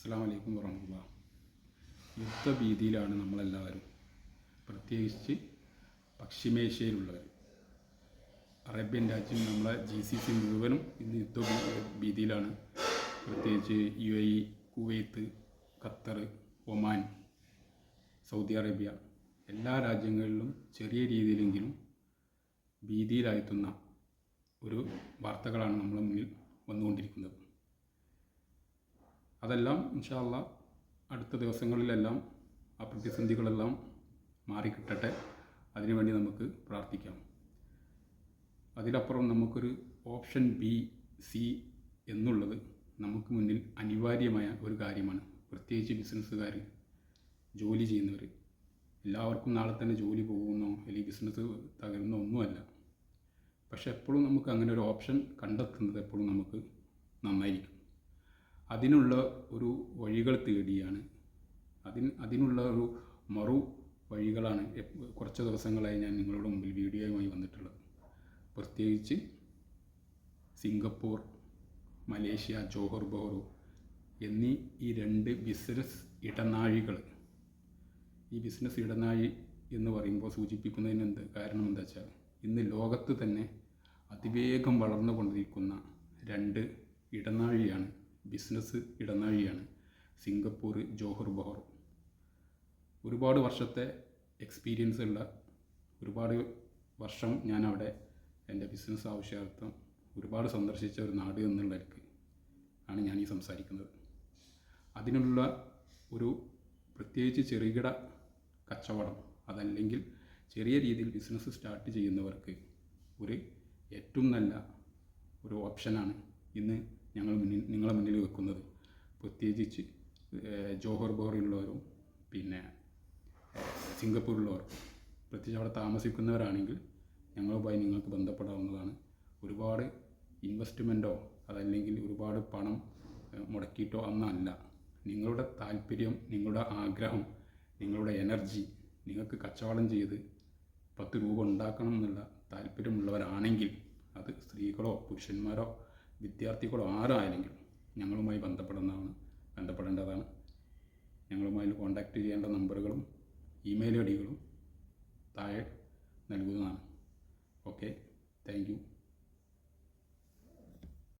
അസ്സലാമു അലൈക്കും വറഹ്മത്തുള്ളാഹി. യുദ്ധഭീതിയിലാണ് നമ്മളെല്ലാവരും, പ്രത്യേകിച്ച് പശ്ചിമേഷ്യയിലുള്ളവർ. അറേബ്യൻ രാജ്യം നമ്മളെ GCC മുഴുവനും ഇന്ന് യുദ്ധഭീതിയിലാണ്. പ്രത്യേകിച്ച് UAE, Kuwait, Qatar, Oman, Saudi Arabia എല്ലാ രാജ്യങ്ങളിലും ചെറിയ രീതിയിലെങ്കിലും ഭീതിയിലായെത്തുന്ന ഒരു വാർത്തകളാണ് നമ്മുടെ മുന്നിൽ വന്നുകൊണ്ടിരിക്കുന്നത്. അതെല്ലാം ഇൻഷാ അല്ലാഹ് അടുത്ത ദിവസങ്ങളിലെല്ലാം ആ പ്രതിസന്ധികളെല്ലാം മാറിക്കിട്ടട്ടെ. അതിനുവേണ്ടി നമുക്ക് പ്രാർത്ഥിക്കാം. അതിലപ്പുറം നമുക്കൊരു ഓപ്ഷൻ B, C എന്നുള്ളത് നമുക്ക് മുന്നിൽ അനിവാര്യമായ ഒരു കാര്യമാണ്. പ്രത്യേകിച്ച് ബിസിനസ്സുകാർ, ജോലി ചെയ്യുന്നവർ, എല്ലാവർക്കും നാളെ തന്നെ ജോലി പോകുന്നോ അല്ലെങ്കിൽ ബിസിനസ് തകരുന്നോ ഒന്നുമല്ല. പക്ഷെ എപ്പോഴും നമുക്ക് അങ്ങനെ ഒരു ഓപ്ഷൻ കണ്ടെത്തുന്നത് എപ്പോഴും നമുക്ക് നന്നായിരിക്കും. അതിനുള്ള ഒരു വഴികൾ തേടിയാണ്, അതിനുള്ള ഒരു മറു വഴികളാണ് കുറച്ച് ദിവസങ്ങളായി ഞാൻ നിങ്ങളുടെ മുമ്പിൽ വീഡിയോയുമായി വന്നിട്ടുള്ളത്. പ്രത്യേകിച്ച് സിംഗപ്പൂർ, മലേഷ്യ, ജോഹർ ബഹ്റു എന്നീ ഈ 2 ബിസിനസ് ഇടനാഴികൾ. ഈ ബിസിനസ് ഇടനാഴി എന്ന് പറയുമ്പോൾ സൂചിപ്പിക്കുന്നതിന് കാരണം എന്താ വെച്ചാൽ, ഇന്ന് ലോകത്ത് തന്നെ അതിവേഗം വളർന്നുകൊണ്ടിരിക്കുന്ന 2 ഇടനാഴിയാണ്, ബിസിനസ് ഇടനാഴിയാണ് സിംഗപ്പൂർ, ജോഹർ ബഹ്റു. ഒരുപാട് വർഷത്തെ എക്സ്പീരിയൻസ് ഉള്ള, ഒരുപാട് വർഷം ഞാൻ അവിടെ എൻ്റെ ബിസിനസ് ആവശ്യാർത്ഥം ഒരുപാട് സന്ദർശിച്ച ഒരു നാട് എന്നുള്ളവർക്ക് ആണ് ഞാൻ ഈ സംസാരിക്കുന്നത്. അതിനുള്ള ഒരു പ്രത്യേകിച്ച് ചെറുകിട കച്ചവടം, അതല്ലെങ്കിൽ ചെറിയ രീതിയിൽ ബിസിനസ് സ്റ്റാർട്ട് ചെയ്യുന്നവർക്ക് ഒരു ഏറ്റവും നല്ല ഒരു ഓപ്ഷനാണ് ഇന്ന് നിങ്ങളെ മുന്നിൽ വെക്കുന്നത്. പ്രത്യേകിച്ച് ജോഹർ ബഹ്റിലുള്ളവരും പിന്നെ സിംഗപ്പൂരിലുള്ളവർക്കും, പ്രത്യേകിച്ച് അവിടെ താമസിക്കുന്നവരാണെങ്കിൽ ഞങ്ങളുമായി നിങ്ങൾക്ക് ബന്ധപ്പെടാവുന്നതാണ്. ഒരുപാട് ഇൻവെസ്റ്റ്മെൻറ്റോ അതല്ലെങ്കിൽ ഒരുപാട് പണം മുടക്കിയിട്ടോ ഒന്നല്ല. നിങ്ങളുടെ താല്പര്യം, നിങ്ങളുടെ ആഗ്രഹം, നിങ്ങളുടെ എനർജി, നിങ്ങൾക്ക് കച്ചവടം ചെയ്ത് 10 രൂപ ഉണ്ടാക്കണം എന്നുള്ള താല്പര്യമുള്ളവരാണെങ്കിൽ, അത് സ്ത്രീകളോ പുരുഷന്മാരോ വിദ്യാർത്ഥികളോ ആരായാലെങ്കിലും ഞങ്ങളുമായി ബന്ധപ്പെടേണ്ടതാണ്. ഞങ്ങളുമായി കോൺടാക്റ്റ് ചെയ്യേണ്ട നമ്പറുകളും ഇമെയിൽ ഐഡികളും താഴെ നൽകുന്നതാണ്. Okay, thank you.